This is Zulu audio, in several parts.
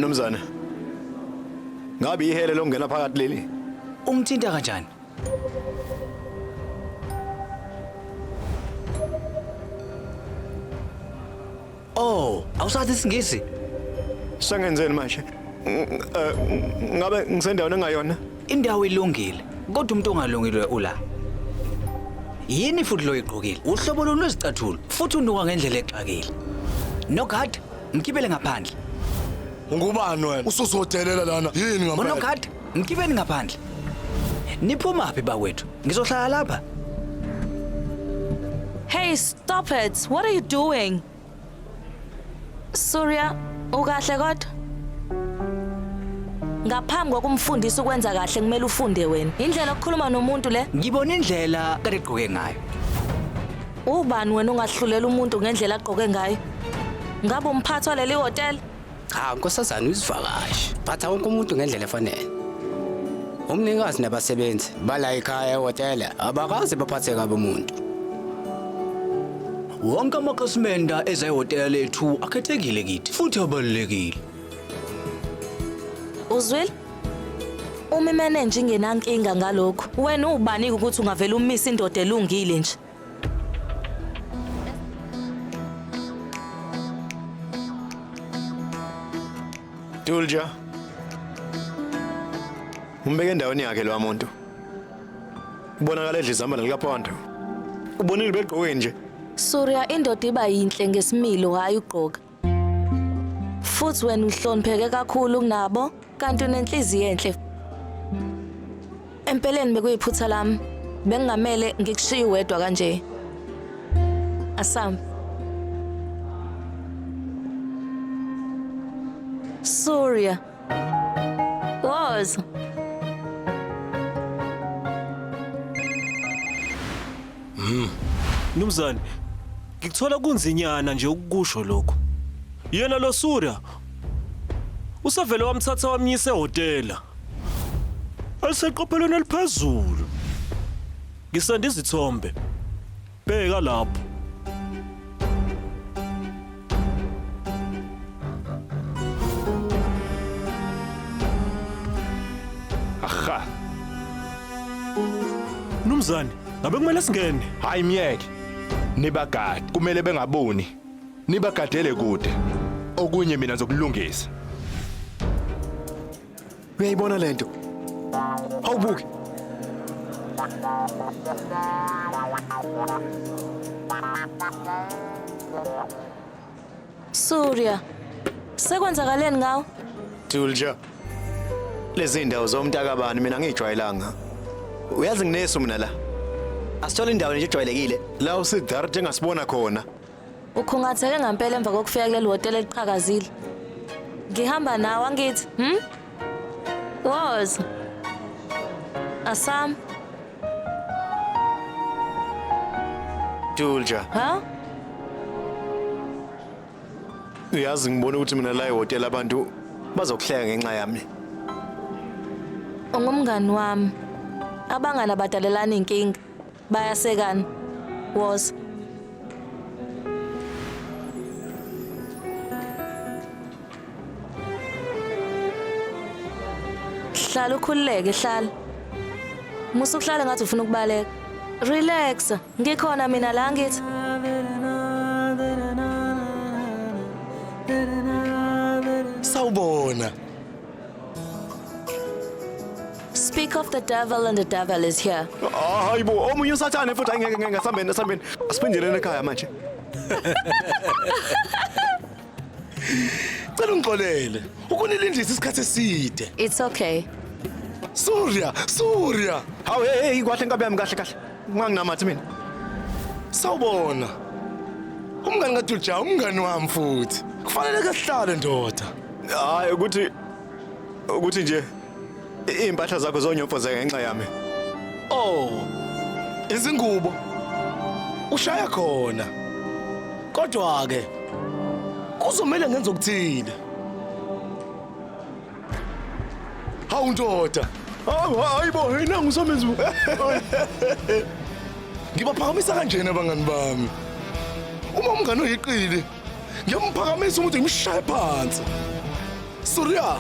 Mnumzane. Ngabe ihele lokungena phakathi leli? Ungithinta kanjani? Oh, awusathi isingisi? Sengenzeni manje? Ngabe ngisendaweni engayona? Indawo ilungile, kodwa umuntu ongalungile ula. Yini futhi lo igqokile? Uhlobo lwezicathulo, futhi unuka ngendlela exakile. Nogada, mkibele ngaphandle. Ungubani wena? Usuzodelela lana. Yini ngempela? Nogada, mkibele ngaphandle. Niphuma phi bakwethu? Ngizohlala lapha. Hey, stop it. What are you doing? Surya, ukahle kodwa? Ngaphambi kokumfundisa ukwenza kahle kumele ufunde wena. Indlela okukhuluma nomuntu le? Ngibona indlela kade egqoke ngayo. Ubani wena ungahlulela umuntu ngendlela agqoke ngayo? Ngabe umphathi waleli hotel? Cha, nkosazana uzivakashi. Phatha wonke umuntu ngendlela efanele. Umnikazi nabasebenzi bala ekhaya ehotel abakaze baphathe kabi umuntu. Wonke amakhasimenda eza ehotel lethu akhethekile kithi futhi abalulekile. Uzwile? Uma imanage ingenankinga ngalokho, wena ubani ukuthi ungavela umisa indoda elungile nje? Dulja. Umbeke endaweni yakhe lo muntu. Ubonakala edla izambane likaPhondo. Ubonile begqoke nje. Surya, indoda iba yinhle ngesimilo hayi ugqoka. Futhi wena uhlonipheke kakhulu kunabo, kanti unenhliziyo enhle. Empeleni bekuyiphutha lami, bengingamele ngikushiye wedwa kanje. Asam. Surya. Was. Mnumzane, ngikuthola kunzinyana nje ukusho lokho. Yena lo Surya usavele wamthatha wamnyisa ehotela. Aliseqophelweni eliphezulu. Ngisanda izithombe. Bheka lapho. Aha. Mnumzane, ngabe kumele singene? Hayi myeke. Nibagade. Kumele bengaboni. Nibagadele kude. Okunye mina zokulungisa. Uyayibona lento? Awubuki. Surya. Sekwenzakaleni ngawo? Dulja. Lezi ndawo zomntakabani mina ngijwayelanga. Uyazi ngineso mina la. Asithola indawo nje ejwayelekile. La uSiddharth engasibona khona. Ukhungatheke ngempela emva kokufika kuleli hotel eliqhakazile. Ngihamba nawe angithi, Was. Asam. Dulja. Ha? Uyazi ngibona ukuthi mina la ehotel abantu bazokuhleka ngenxa yami. Ungumngani wami. Abangani abadalelana inkinga. Bayasekana. Was. Hlala ukhululeke, hlala. Musu uhlale ngathi ufuna ukubaleka. Relax. Ngikhona mina la ngithi. Sawubona. Speak of the devil and the devil is here. Hayibo, omunye usathane futhi angeke ngasambeni. Asiphindelene ekhaya manje. Cela ungixolele. Ukunilindisa isikhathi eside. It's okay. Surya. Hawu hey kwahle inkabi yami kahle. Unganginamathi mina. Sawubona. Umngani kaDulja, umngani wami futhi. Kufanele ke sihlale ndoda. Hayi ukuthi nje impahla zakho zonyofozeka ngenxa yami. Oh. Izingubo. Ushaya khona. Kodwa ke kuzomela ngenza ukuthile. Hawu ndoda. Hayibo, nangu usomenzi. Ngibaphakamisa kanjena abangani bami. Uma umngani uyiqile, ngiymphakamisa ukuthi ngimshaye phansi. Surya.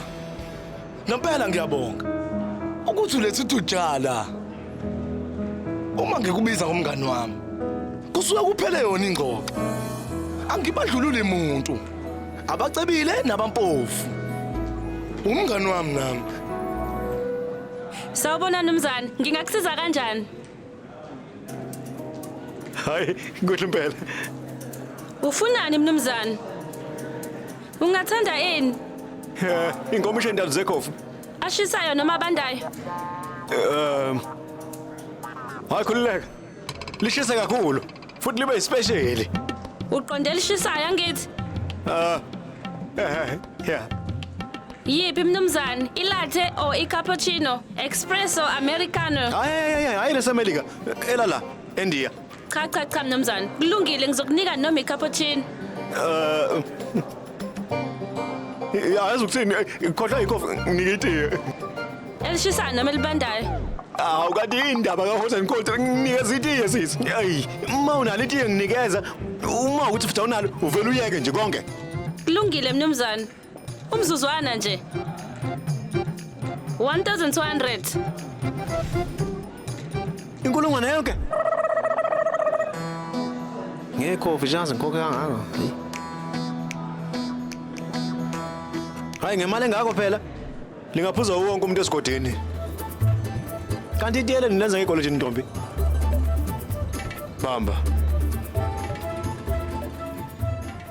Nampela ngiyabonga. Ukuthi ulethe utujala. Uma ngikubiza ngomngani wami, kusuka kuphele yona ingxoxo. Angibadlulule umuntu. Abacebile nabampofu. Umngani wami nami. Sawubona Mnumzane, ngingakusiza kanjani? Hayi, kuhle impela. Ufunani Mnumzane? Ungathanda ini? Inkomo ishendalo zekhofu. Ashisayo noma abandayo? Hayi khulileka. Lishisa kakhulu. Futhi libe special. Uqonde lishisayo angithi? Yeah. Yiphi Mnumzane? Ilatte or i-cappuccino? Espresso, americano? Hayi leSamelika. Elala, India. Cha Mnumzane. Kulungile ngizokunika noma i-cappuccino. Yazi ukuthini khohla inkofu ngikitiye. Elishisayo noma elibandayo? Awu kanti indaba kaHosa Nkosi nginikeza itiye sisi. Hayi, uma unalo itiye nginikeza, uma ukuthi futhi awunalo uvela uyeke nje konke. Kulungile Mnumzane. Umzuzwana nje. 1200. Inkulungwane yonke. Ngekhofi janzi ngikho kangaka. Hayi ngemali engako phela. Lingaphuza wonke umuntu esigodini. Kanti itiyele nilenza ngegolojini ntombi. Bamba.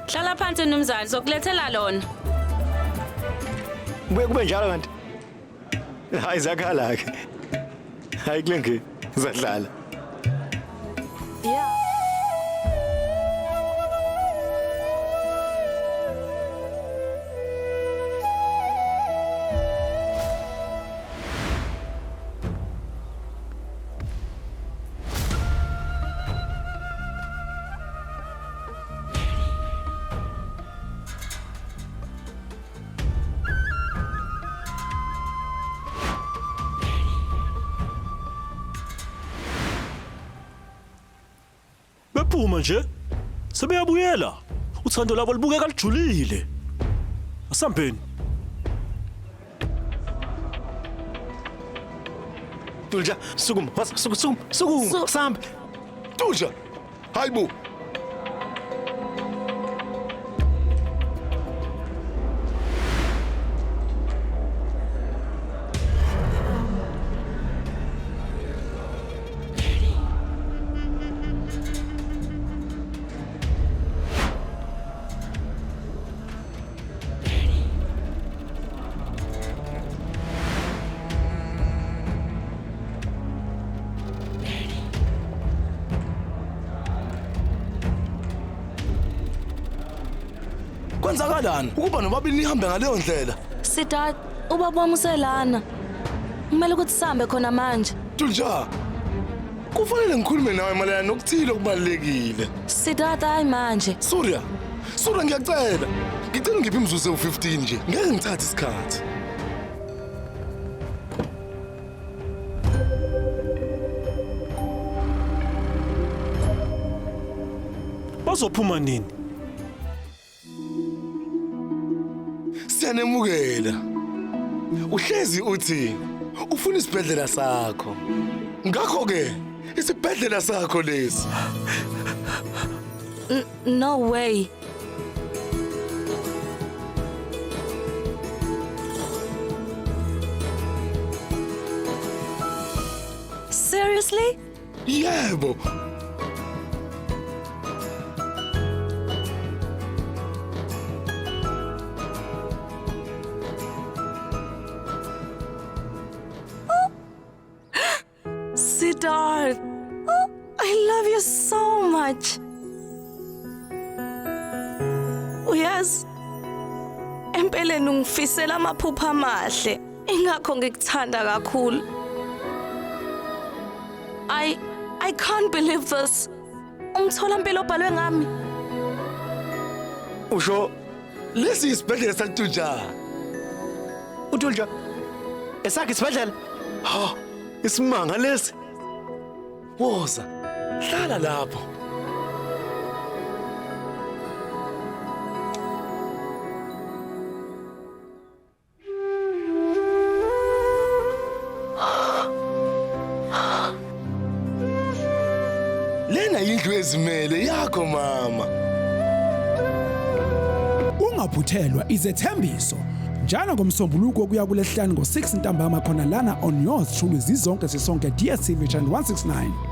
Hlala phansi Mnumzane, zokulethela lona. Kube njalo kanti. Hayi zakhala ke. Hayi kulengi zadlala. Yeah. Bephuma nje. Sebeyabuyela. Uthando labo libukeka lijulile. Asambeni. Tulja, sukuma, sambe. Tuja. Hayibo. Kwenzakalani ukuba nobabili nihambe ngaleyo ndlela? Sidat, ubaba wami uselana. Kumele ukuthi sihambe khona manje. Tulja. Kufanele ngikhulume nawe malana nokuthile okubalekile. Sidat hayi manje. Surya ngiyacela. Ngicela ngiphi imzuzu ewu15 nje. Ngeke ngithathe isikhathi. Bazophuma nini? Siyanemukela. Uhlezi uthi ufuna isibhedlela sakho. Ngakho ke isibhedlela sakho lesi. No way. Seriously? Yebo. Siddharth, I love you so much. Uyazi, empeleni ungifisela amaphupha amahle, ingakho ngikuthanda kakhulu. I can't believe this. Umtholampilo obhalwe ngami. Usho lesi isibhedlela saTulja. UTulja. Esakhe isibhedlela. Ha, isimanga lesi. Woza. Hlala lapho. yindlu ezimele yakho mama. Ungaphuthelwa izethembiso njalo ngomsombuluko kuya kulesihlanu ngo6 ntambama khona lana on yours truly zizonke sisonke DStv channel 169.